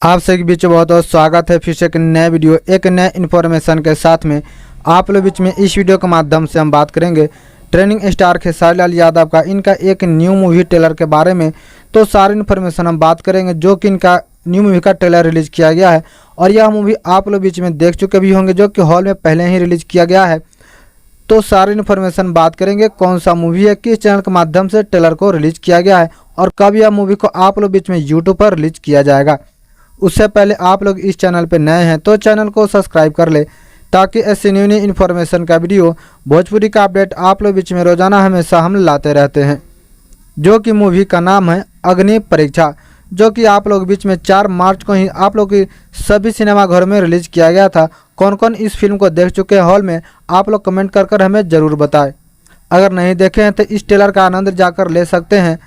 आप सभी के बीच बहुत बहुत स्वागत है। फिर से एक नए वीडियो एक नए इन्फॉर्मेशन के साथ में आप लोग बीच में इस वीडियो के माध्यम से हम बात करेंगे ट्रेंडिंग स्टार खेसारी लाल यादव का इनका एक न्यू मूवी ट्रेलर के बारे में। तो सारी इन्फॉर्मेशन हम बात करेंगे जो कि इनका न्यू मूवी का ट्रेलर रिलीज किया गया है और यह मूवी आप लोग बीच में देख चुके भी होंगे जो कि हॉल में पहले ही रिलीज किया गया है। तो सारी इन्फॉर्मेशन बात करेंगे कौन सा मूवी है, किस चैनल के माध्यम से ट्रेलर को रिलीज किया गया है और कब यह मूवी को आप लोग बीच में यूट्यूब पर रिलीज किया जाएगा। उससे पहले आप लोग इस चैनल पर नए हैं तो चैनल को सब्सक्राइब कर ले ताकि ऐसी न्यू न्यू इन्फॉर्मेशन का वीडियो भोजपुरी का अपडेट आप लोग बीच में रोजाना हमेशा हम लाते रहते हैं। जो कि मूवी का नाम है अग्नि परीक्षा, जो कि आप लोग बीच में 4 मार्च को ही आप लोग की सभी सिनेमाघरों में रिलीज किया गया था। कौन कौन इस फिल्म को देख चुके हैं हॉल में, आप लोग कमेंट कर हमें ज़रूर बताएं। अगर नहीं देखे हैं तो इस ट्रेलर का आनंद जाकर ले सकते हैं।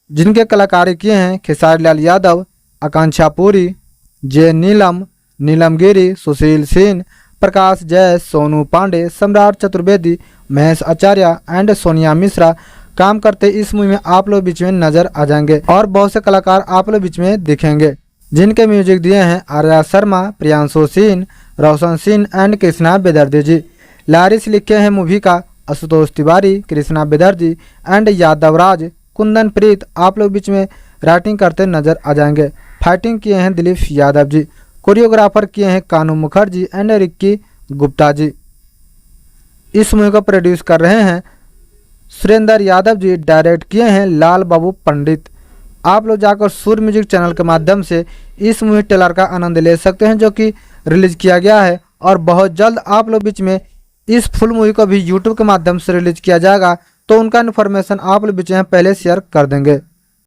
जिनके कलाकारी किए हैं खेसारी लाल यादव, आकांक्षा पुरी, जे नीलम, नीलम गिरी, सुशील सिंह, प्रकाश जय, सोनू पांडे, सम्राट चतुर्वेदी, महेश आचार्य एंड सोनिया मिश्रा काम करते इस मूवी में आप लोग बीच में नजर आ जाएंगे और बहुत से कलाकार आप लोग बीच में दिखेंगे जिनके म्यूजिक दिए हैं Arya Sharma, Priyanshu Singh, Roshan Singh and Krishna बेदर्जी ji. Lloris लिखे हैं मूवी का आशुतोष तिवारी, कृष्णा बेदर्जी एंड यादव राज, कुंदन प्रीत आप लोग बीच में राइटिंग करते नजर आ जाएंगे। फाइटिंग किए हैं दिलीप यादव जी, कोरियोग्राफर किए हैं कानू मुखर्जी एंड रिक्की गुप्ता जी। इस मूवी को प्रोड्यूस कर रहे हैं सुरेंद्र यादव जी, डायरेक्ट किए हैं लाल बाबू पंडित। आप लोग जाकर सुर म्यूजिक चैनल के माध्यम से इस मूवी ट्रेलर का आनंद ले सकते हैं जो कि रिलीज किया गया है और बहुत जल्द आप लोग बीच में इस फुल मूवी को भी यूट्यूब के माध्यम से रिलीज किया जाएगा। तो उनका इन्फॉर्मेशन आप लोग बीच में पहले शेयर कर देंगे।